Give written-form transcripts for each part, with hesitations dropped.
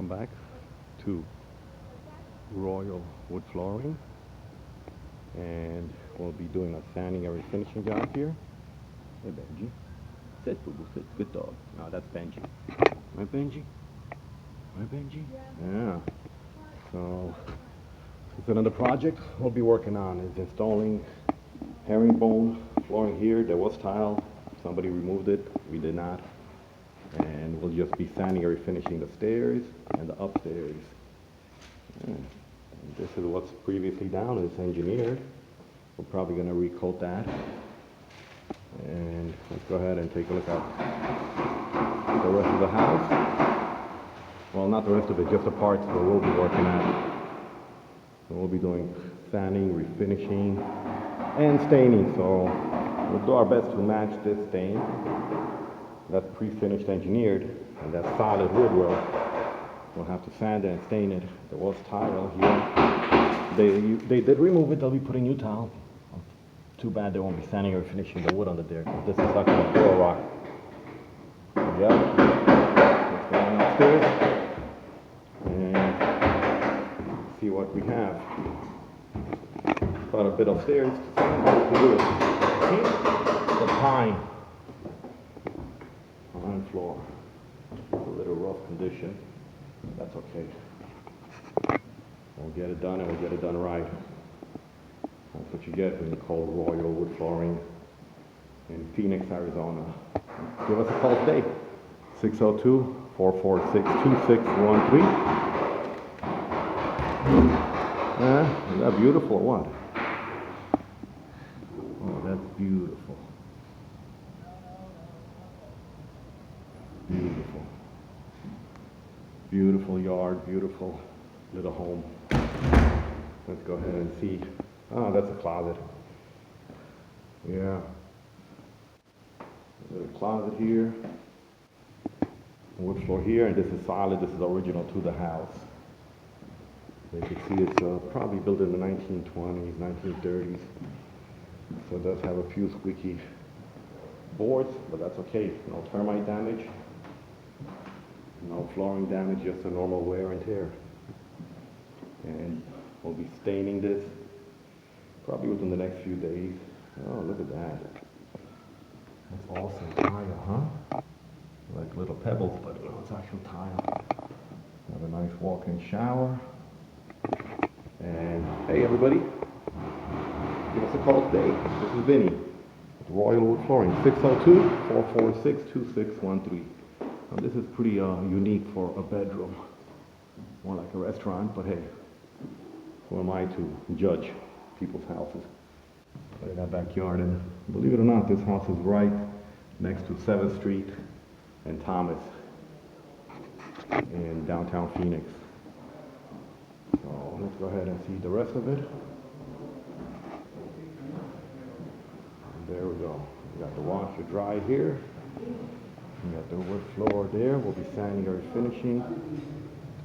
back to Royal Wood Flooring, and we'll be doing a sanding and refinishing job here. Hey Benji, sit boo boo, sit, good dog. No, that's Benji. Right Benji? Right Benji? Yeah. So it's another project we'll be working on is installing herringbone flooring here. There was tile, somebody removed it, we did not. And we'll just be sanding and refinishing the stairs and the upstairs. And this is what's previously down. It's engineered. We're probably going to recoat that. And let's go ahead and take a look at the rest of the house. Well, not the rest of it, just the parts that we'll be working at. So we'll be doing sanding, refinishing, and staining. So we'll do our best to match this stain. That's pre-finished engineered, and that's solid wood. We'll have to sand it and stain it. There was tile here. They did remove it. They'll be putting new tile. Too bad they won't be sanding or finishing the wood under there. This is like a floor rock. Yeah. Let's go on upstairs and see what we have. Got a bit upstairs. See? The pine floor. A little rough condition. That's okay. We'll get it done, and we'll get it done right. That's what you get when you call Royal Wood Flooring in Phoenix, Arizona. Give us a call today. 602-446-2613. Isn't that beautiful or what? Oh, that's beautiful. Beautiful. Beautiful yard, beautiful little home. Let's go ahead and see. Oh, that's a closet. Yeah. A little closet here. Wood floor here, and this is solid. This is original to the house. You can see it's probably built in the 1920s, 1930s. So it does have a few squeaky boards, but that's okay. No termite damage. No flooring damage, just a normal wear and tear. And we'll be staining this probably within the next few days. Oh, look at that. That's awesome tile, huh? Like little pebbles, but no, it's actual tile. Have a nice walk-in shower. And hey everybody, give us a call today. This is Vinny with Royal Wood Flooring, 602-446-2613. This is pretty unique for a bedroom, more like a restaurant, but hey, who am I to judge people's houses? Look at that backyard, and believe it or not, this house is right next to 7th Street and Thomas in downtown Phoenix. So let's go ahead and see the rest of it. And there we go. We got the washer dry here. We got the wood floor there. We'll be sanding or finishing.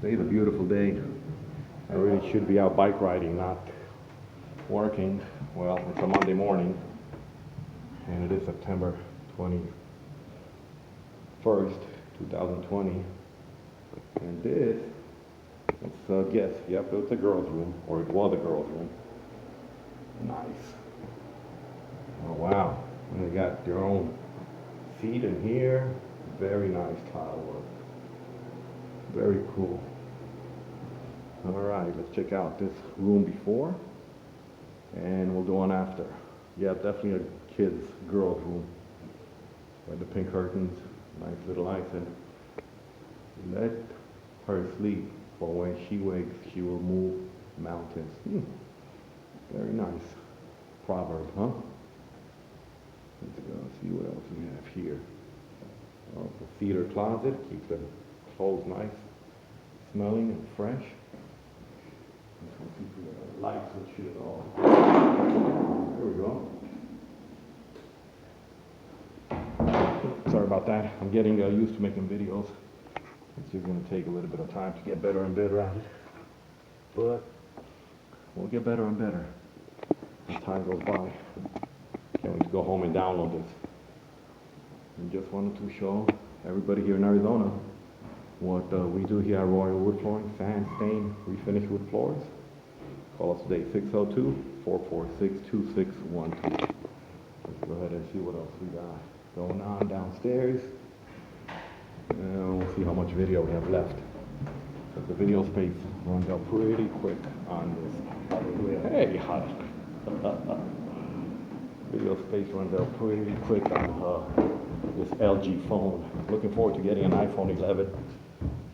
Today's a beautiful day. I really should be out bike riding, not working. Well, it's a Monday morning, and it is September 21st, 2020. And this, let's guess. Yep, it's a girl's room, or it was a girl's room. Nice. Oh wow. And they got their own seat in here. Very nice tile work. Very cool. All right, let's check out this room before, and we'll go on after. Yeah, definitely a kid's girl's room. Got the pink curtains, nice little lights, and let her sleep, for when she wakes, she will move mountains. Very nice proverb, huh? Let's go see what else we have here. Oh, the cedar closet keeps the clothes nice, smelling and fresh. Lights and shit all. There we go. Sorry about that. I'm getting used to making videos. It's just going to take a little bit of time to get better and better at it. But we'll get better and better as time goes by. Can't wait to go home and download this. And just wanted to show everybody here in Arizona what we do here at Royal Wood Flooring, sand, stain, refinish wood floors. Call us today, 602-446-2612. Let's go ahead and see what else we got going on downstairs. And we'll see how much video we have left. Because the video space runs out pretty quick on this. Hey, hot. Video space runs out pretty quick on this LG phone. Looking forward to getting an iPhone 11.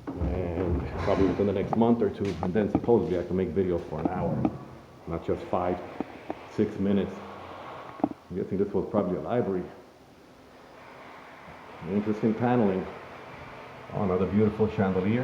And probably within the next month or two. And then supposedly I can make videos for an hour. Not just 5-6 minutes. I'm guessing this was probably a library. Interesting paneling. Oh, another beautiful chandelier.